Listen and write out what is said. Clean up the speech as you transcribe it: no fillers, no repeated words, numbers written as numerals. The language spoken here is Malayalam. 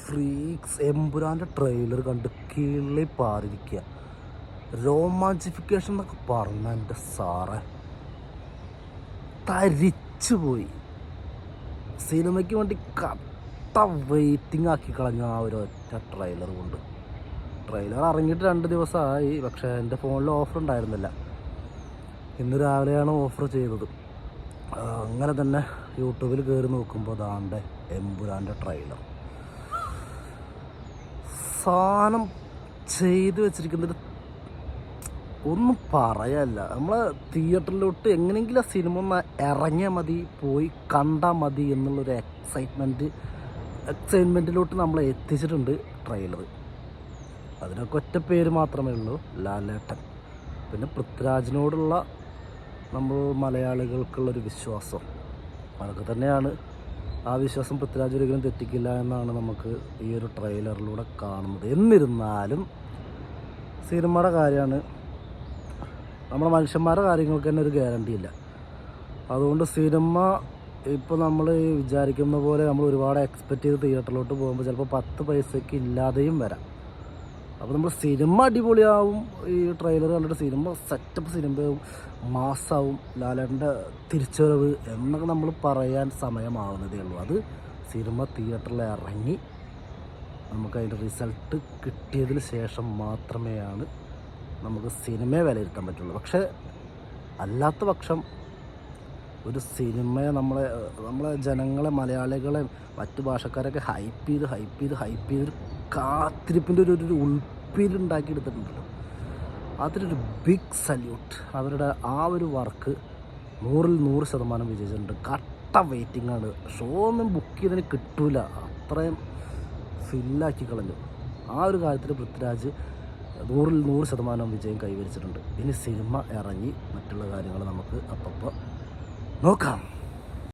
ഫ്രീക്സ് എമ്പുരാൻ്റെ ട്രെയിലർ കണ്ട് കിള്ളി പാറിയിരിക്കുക. റൊമാൻസിഫിക്കേഷൻ എന്നൊക്കെ പറഞ്ഞ എൻ്റെ സാറേ തരിച്ചു പോയി. സിനിമയ്ക്ക് വേണ്ടി കട്ട വെയിറ്റിംഗ് ആക്കി കളഞ്ഞു ആ ഒരു ഒറ്റ ട്രെയിലർ കൊണ്ട്. ട്രെയിലർ ഇറങ്ങിയിട്ട് 2 ദിവസമായി, പക്ഷേ എൻ്റെ ഫോണിൽ ഓഫർ ഉണ്ടായിരുന്നില്ല. ഇന്ന് രാവിലെയാണ് ഓഫർ ചെയ്തത്. അങ്ങനെ തന്നെ യൂട്യൂബിൽ കയറി നോക്കുമ്പോൾ ദാണ്ടെ എമ്പുരാൻ്റെ ട്രെയിലർ. സാധനം ചെയ്ത് വെച്ചിരിക്കുന്നത് ഒന്നും പറയാല്ല. നമ്മൾ തിയേറ്ററിലോട്ട് എങ്ങനെയെങ്കിലും ആ സിനിമ ഒന്ന് ഇറങ്ങിയാൽ മതി, പോയി കണ്ടാൽ മതി എന്നുള്ളൊരു എക്സൈറ്റ്മെൻറ്റിലോട്ട് നമ്മളെ എത്തിച്ചിട്ടുണ്ട് ട്രെയിലർ. അതിനൊക്കെ ഒറ്റ പേര് മാത്രമേ ഉള്ളൂ, ലാലേട്ടൻ. പിന്നെ പൃഥ്വിരാജിനോടുള്ള നമ്മൾ മലയാളികൾക്കുള്ളൊരു വിശ്വാസം അതൊക്കെ തന്നെയാണ്. ആ വിശ്വാസം പൃഥ്വിരാജ് ഒരിക്കലും തെറ്റിക്കില്ല എന്നാണ് നമുക്ക് ഈ ഒരു ട്രെയിലറിലൂടെ കാണുന്നത്. എന്നിരുന്നാലും സിനിമയുടെ കാര്യമാണ്, നമ്മുടെ മനുഷ്യന്മാരുടെ കാര്യങ്ങൾക്ക് തന്നെ ഒരു ഗ്യാരണ്ടി ഇല്ല. അതുകൊണ്ട് സിനിമ ഇപ്പോൾ നമ്മൾ വിചാരിക്കുന്ന പോലെ നമ്മൾ ഒരുപാട് എക്സ്പെക്റ്റ് ചെയ്ത് തിയേറ്ററിലോട്ട് പോകുമ്പോൾ ചിലപ്പോൾ 10 പൈസയ്ക്ക് ഇല്ലാതെയും വരാം. അപ്പോൾ നമ്മൾ സിനിമ അടിപൊളിയാവും, ഈ ട്രെയിലർ കണ്ടിട്ട് സിനിമ സെറ്റപ്പ് സിനിമയാവും, മാസാവും, ലാലേട്ടൻ്റെ തിരിച്ചുവരവ് എന്നൊക്കെ നമ്മൾ പറയാൻ സമയമാവുന്നതേ ഉള്ളൂ. അത് സിനിമ തിയേറ്ററിൽ ഇറങ്ങി നമുക്കതിൻ്റെ റിസൾട്ട് കിട്ടിയതിന് ശേഷം മാത്രമേയാണ് നമുക്ക് സിനിമയെ വിലയിരുത്താൻ പറ്റുള്ളൂ. പക്ഷേ അല്ലാത്ത പക്ഷം ഒരു സിനിമയെ നമ്മളെ ജനങ്ങളെ, മലയാളികളെ, മറ്റു ഭാഷക്കാരൊക്കെ ഹൈപ്പ് ചെയ്തൊരു കാത്തിരിപ്പിൻ്റെ ഒരു ഉൾപ്പീലുണ്ടാക്കിയെടുത്തിട്ടുണ്ടല്ലോ. അതിലൊരു ബിഗ് സല്യൂട്ട്. അവരുടെ ആ ഒരു വർക്ക് 100% വിജയിച്ചിട്ടുണ്ട്. കട്ട വെയിറ്റിംഗാണ്. ഷോ ഒന്നും ബുക്ക് ചെയ്തതിന് കിട്ടൂല, അത്രയും ഫില്ലാക്കി കളഞ്ഞു. ആ ഒരു കാര്യത്തിൽ പൃഥ്വിരാജ് 100% വിജയം കൈവരിച്ചിട്ടുണ്ട്. ഇനി സിനിമ ഇറങ്ങി മറ്റുള്ള കാര്യങ്ങൾ നമുക്ക് അപ്പോൾ നോക്കാം.